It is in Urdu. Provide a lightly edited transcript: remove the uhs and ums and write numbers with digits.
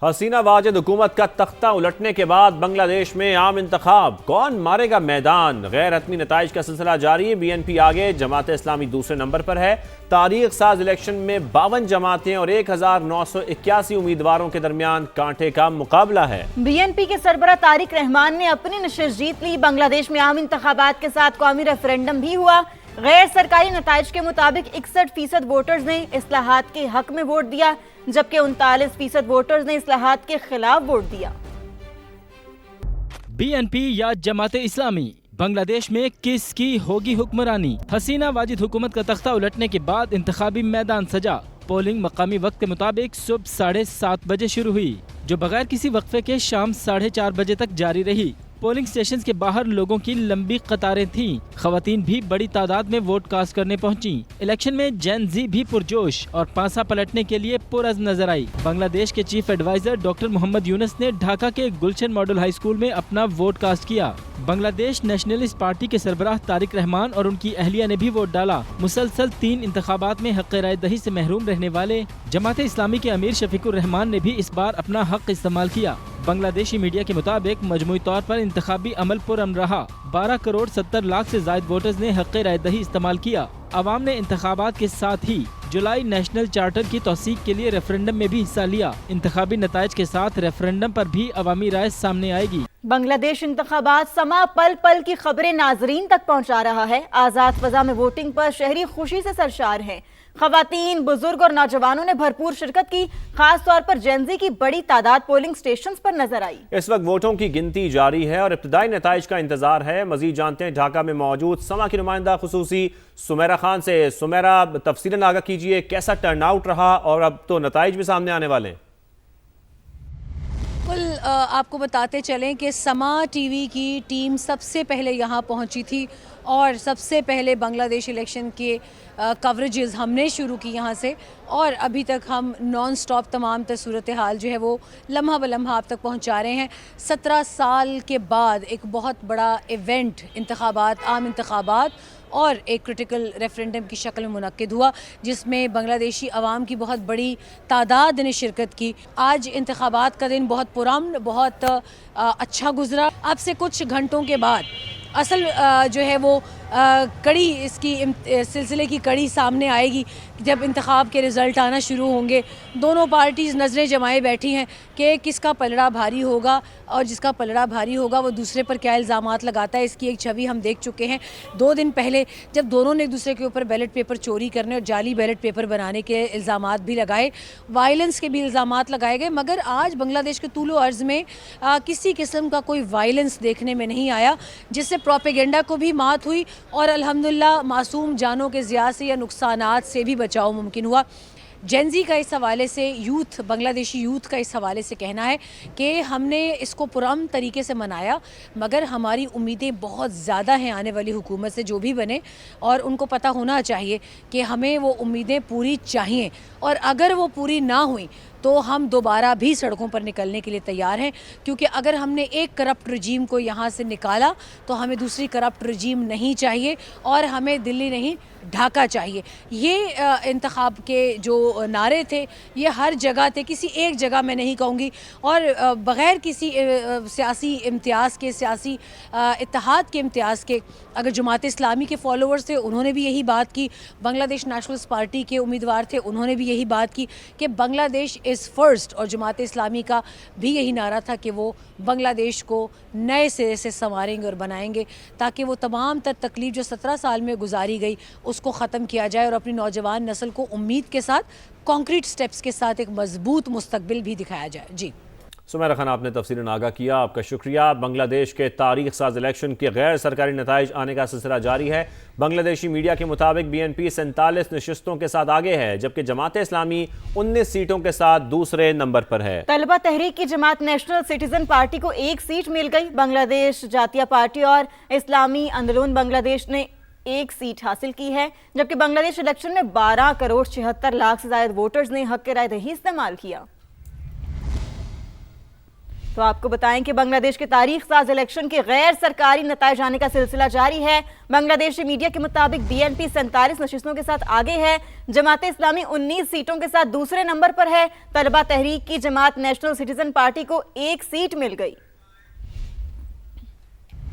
حسینہ واجد حکومت کا تختہ الٹنے کے بعد بنگلہ دیش میں عام انتخاب، کون مارے گا میدان؟ غیر حتمی نتائج کا سلسلہ جاری، بی این پی آگے، جماعت اسلامی دوسرے نمبر پر ہے۔ تاریخ ساز الیکشن میں 52 جماعتیں اور 1981 امیدواروں کے درمیان کانٹے کا مقابلہ ہے۔ بی این پی کے سربراہ طارق رحمان نے اپنی نشست جیت لی۔ بنگلہ دیش میں عام انتخابات کے ساتھ قومی ریفرنڈم بھی ہوا۔ غیر سرکاری نتائج کے مطابق 61% ووٹرز نے اصلاحات کے حق میں ووٹ دیا، جبکہ 39% ووٹرز نے اصلاحات کے خلاف ووٹ دیا۔ بی این پی یا جماعت اسلامی، بنگلہ دیش میں کس کی ہوگی حکمرانی؟ حسینہ واجد حکومت کا تختہ الٹنے کے بعد انتخابی میدان سجا۔ پولنگ مقامی وقت کے مطابق صبح 7:30 بجے شروع ہوئی، جو بغیر کسی وقفے کے شام 4:30 بجے تک جاری رہی۔ پولنگ سٹیشنز کے باہر لوگوں کی لمبی قطاریں تھیں۔ خواتین بھی بڑی تعداد میں ووٹ کاسٹ کرنے پہنچیں۔ الیکشن میں جین زی بھی پرجوش اور پانسا پلٹنے کے لیے پرعزم نظر آئی۔ بنگلہ دیش کے چیف ایڈوائزر ڈاکٹر محمد یونس نے ڈھاکہ کے گلشن ماڈل ہائی اسکول میں اپنا ووٹ کاسٹ کیا۔ بنگلہ دیش نیشنلسٹ پارٹی کے سربراہ طارق رحمان اور ان کی اہلیہ نے بھی ووٹ ڈالا۔ مسلسل 3 انتخابات میں حق رائے دہی سے محروم رہنے والے جماعت اسلامی کے امیر شفیق الرحمان نے بھی اس بار اپنا حق استعمال کیا۔ بنگلہ دیشی میڈیا کے مطابق مجموعی طور پر انتخابی عمل پرامن رہا۔ 12 کروڑ 70 لاکھ سے زائد ووٹرز نے حق رائے دہی استعمال کیا۔ عوام نے انتخابات کے ساتھ ہی جولائی نیشنل چارٹر کی توثیق کے لیے ریفرنڈم میں بھی حصہ لیا۔ انتخابی نتائج کے ساتھ ریفرنڈم پر بھی عوامی رائے سامنے آئے گی۔ بنگلہ دیش انتخابات سما پل پل کی خبریں ناظرین تک پہنچا رہا ہے۔ آزاد فضا میں ووٹنگ پر شہری خوشی سے سرشار ہیں۔ خواتین، بزرگ اور نوجوانوں نے بھرپور شرکت کی۔ خاص طور پر جینزی کی بڑی تعداد پولنگ سٹیشنز پر نظر آئی۔ اس وقت ووٹوں کی گنتی جاری ہے اور ابتدائی نتائج کا انتظار ہے۔ مزید جانتے ہیں ڈھاکہ میں موجود سما کی نمائندہ خصوصی سمیرہ خان سے۔ سمیرہ، تفصیلاً آگاہ کیجئے، کیسا ٹرن آؤٹ رہا اور اب تو نتائج بھی سامنے آنے والے ہیں؟ آپ کو بتاتے چلیں کہ سما ٹی وی کی ٹیم سب سے پہلے یہاں پہنچی تھی اور سب سے پہلے بنگلہ دیش الیکشن کے کوریجز ہم نے شروع کی یہاں سے، اور ابھی تک ہم نان سٹاپ تمام صورتحال جو ہے وہ لمحہ بلمحہ آپ تک پہنچا رہے ہیں۔ 17 سال کے بعد ایک بہت بڑا ایونٹ انتخابات، عام انتخابات اور ایک کرٹیکل ریفرنڈم کی شکل میں منعقد ہوا، جس میں بنگلہ دیشی عوام کی بہت بڑی تعداد نے شرکت کی۔ آج انتخابات کا دن بہت پرامن، بہت اچھا گزرا۔ اب سے کچھ گھنٹوں کے بعد اصل جو ہے وہ کڑی، اس کی سلسلے کی کڑی سامنے آئے گی جب انتخاب کے رزلٹ آنا شروع ہوں گے۔ دونوں پارٹیز نظریں جمائے بیٹھی ہیں کہ کس کا پلڑا بھاری ہوگا، اور جس کا پلڑا بھاری ہوگا وہ دوسرے پر کیا الزامات لگاتا ہے۔ اس کی ایک چھوی ہم دیکھ چکے ہیں 2 دن پہلے، جب دونوں نے ایک دوسرے کے اوپر بیلٹ پیپر چوری کرنے اور جعلی بیلٹ پیپر بنانے کے الزامات بھی لگائے، وائلنس کے بھی الزامات لگائے گئے، مگر آج بنگلہ دیش کے طول و عرض میں کسی قسم کا کوئی وائلنس دیکھنے میں نہیں آیا، جس سے پروپیگنڈا کو بھی مات ہوئی اور الحمدللہ معصوم جانوں کے ضیاع سے یا نقصانات سے بھی بچاؤ ممکن ہوا۔ جینزی کا اس حوالے سے، یوتھ، بنگلہ دیشی یوتھ کا اس حوالے سے کہنا ہے کہ ہم نے اس کو پرامن طریقے سے منایا، مگر ہماری امیدیں بہت زیادہ ہیں آنے والی حکومت سے، جو بھی بنے، اور ان کو پتہ ہونا چاہیے کہ ہمیں وہ امیدیں پوری چاہیے، اور اگر وہ پوری نہ ہوئیں تو ہم دوبارہ بھی سڑکوں پر نکلنے کے لیے تیار ہیں، کیونکہ اگر ہم نے ایک کرپٹ رجیم کو یہاں سے نکالا تو ہمیں دوسری کرپٹ رجیم نہیں چاہیے، اور ہمیں دلی نہیں ڈھاکہ چاہیے۔ یہ انتخاب کے جو نعرے تھے یہ ہر جگہ تھے، کسی ایک جگہ میں نہیں کہوں گی، اور بغیر کسی سیاسی امتیاز کے، سیاسی اتحاد کے امتیاز کے، اگر جماعت اسلامی کے فالوورز تھے انہوں نے بھی یہی بات کی، بنگلہ دیش نیشنلسٹ پارٹی کے امیدوار تھے انہوں نے بھی یہی بات کی کہ بنگلہ دیش از فرسٹ، اور جماعت اسلامی کا بھی یہی نعرہ تھا کہ وہ بنگلہ دیش کو نئے سرے سے سنواریں گے اور بنائیں گے، تاکہ وہ تمام تر تکلیف جو 17 سال میں گزاری گئی اس کو ختم کیا جائے، اور اپنی نوجوان نسل کو امید کے ساتھ، کانکریٹ سٹیپس کے ساتھ ایک مضبوط مستقبل بھی دکھایا جائے۔ جی سمیرہ خان، آپ نے تفصیلاً آگاہ کیا، آپ کا شکریہ۔ بنگلہ دیش کے تاریخ ساز الیکشن کے غیر سرکاری نتائج آنے کا سلسلہ جاری ہے۔ بنگلہ دیشی میڈیا کے مطابق بی این پی 47 نشستوں کے ساتھ آگے ہے، جبکہ جماعت اسلامی 19 سیٹوں کے ساتھ دوسرے نمبر پر ہے۔ طلبہ تحریک کی جماعت نیشنل سٹیزن پارٹی کو 1 سیٹ مل گئی۔ بنگلہ دیش جاتیہ پارٹی اور اسلامی اندلون بنگلہ دیش نے 1 سیٹ حاصل کی ہے، جبکہ بنگلہ دیش الیکشن میں 12 کروڑ 76 لاکھ سے زائد ووٹرز نے حق رائے دہی استعمال کیا۔ تو آپ کو بتائیں کہ بنگلہ دیش کے تاریخ ساز الیکشن کے غیر سرکاری نتائج آنے کا سلسلہ جاری ہے۔ بنگلہ دیشی میڈیا کے مطابق BNP 47 نشستوں کے ساتھ آگے ہے، جماعت اسلامی 19 سیٹوں کے ساتھ دوسرے نمبر پر ہے، طلبہ تحریک کی جماعت نیشنل سٹیزن پارٹی کو 1 سیٹ مل گئی۔